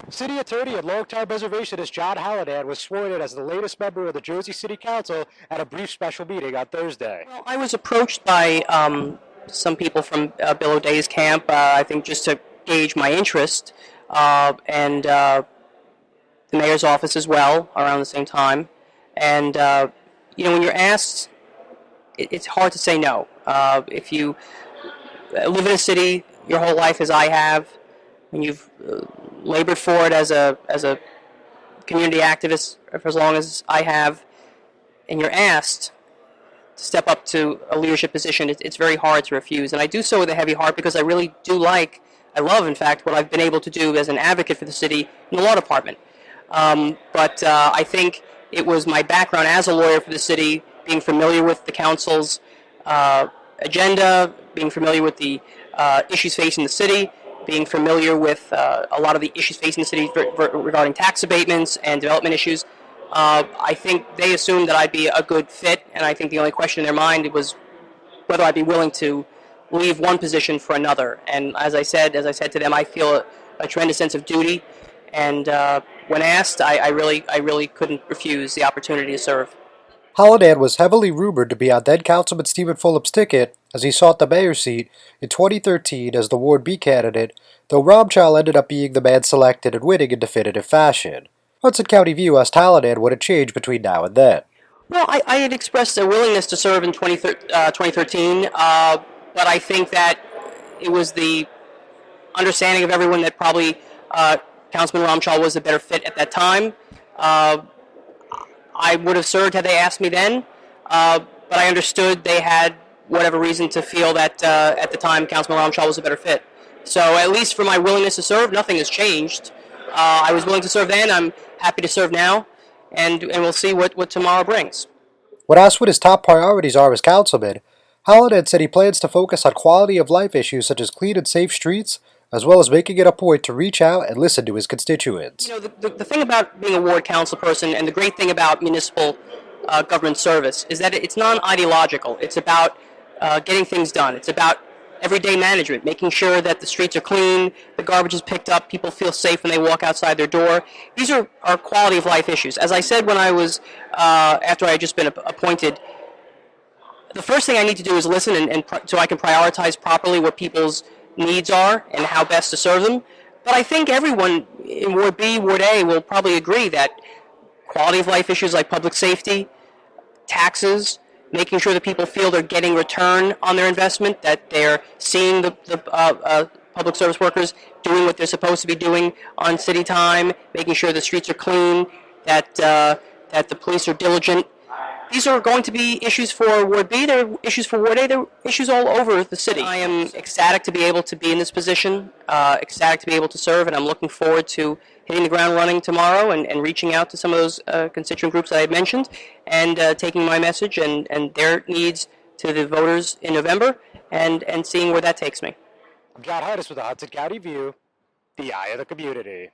City Attorney and longtime preservationist John Hallanan was sworn in as the latest member of the Jersey City Council at a brief special meeting on Thursday. Well, I was approached by some people from Bill O'Day's camp, I think just to gauge my interest, and the mayor's office as well around the same time. And, when you're asked, it's hard to say no. If you live in a city your whole life as I have, and you've labored for it as a community activist for as long as I have, and you're asked to step up to a leadership position, it's very hard to refuse. And I do so with a heavy heart because I really I love, in fact, what I've been able to do as an advocate for the city in the law department. But I think it was my background as a lawyer for the city, being familiar with the council's agenda, being familiar with the issues facing the city, being familiar with a lot of the issues facing the city regarding tax abatements and development issues. I think they assumed that I'd be a good fit, and I think the only question in their mind was whether I'd be willing to leave one position for another. And as I said to them, I feel a tremendous sense of duty, and when asked, I really couldn't refuse the opportunity to serve. Hallanan was heavily rumored to be on then-Councilman Stephen Fulop's ticket as he sought the mayor's seat in 2013 as the Ward B candidate, though Ramchal ended up being the man selected and winning in definitive fashion. Hudson County View asked Hallanan what had changed between now and then. Well, I had expressed a willingness to serve in 2013, but I think that it was the understanding of everyone that probably Councilman Ramchal was a better fit at that time. I would have served had they asked me then, but I understood they had whatever reason to feel that at the time Councilman Ramchal was a better fit. So at least for my willingness to serve, nothing has changed. I was willing to serve then, I'm happy to serve now, and we'll see what tomorrow brings. When asked what his top priorities are as councilman, Hallanan said he plans to focus on quality of life issues such as clean and safe streets, as well as making it a point to reach out and listen to his constituents. The thing about being a ward council person, and the great thing about municipal government service, is that it's non-ideological. It's about getting things done. It's about everyday management, making sure that the streets are clean, the garbage is picked up, people feel safe when they walk outside their door. These are quality of life issues. As I said when I was, after I had just been appointed, the first thing I need to do is listen and so I can prioritize properly what people's needs are and how best to serve them. But I think everyone in Ward B, Ward A will probably agree that quality of life issues like public safety, taxes, making sure that people feel they're getting return on their investment, that they're seeing the public service workers doing what they're supposed to be doing on city time, making sure the streets are clean, that the police are diligent. These are going to be issues for Ward B, they're issues for Ward A, they're issues all over the city. I am ecstatic to be able to be in this position, ecstatic to be able to serve, and I'm looking forward to hitting the ground running tomorrow and reaching out to some of those constituent groups that I had mentioned and taking my message and their needs to the voters in November and seeing where that takes me. I'm John Hudis with the Hudson County View, the eye of the community.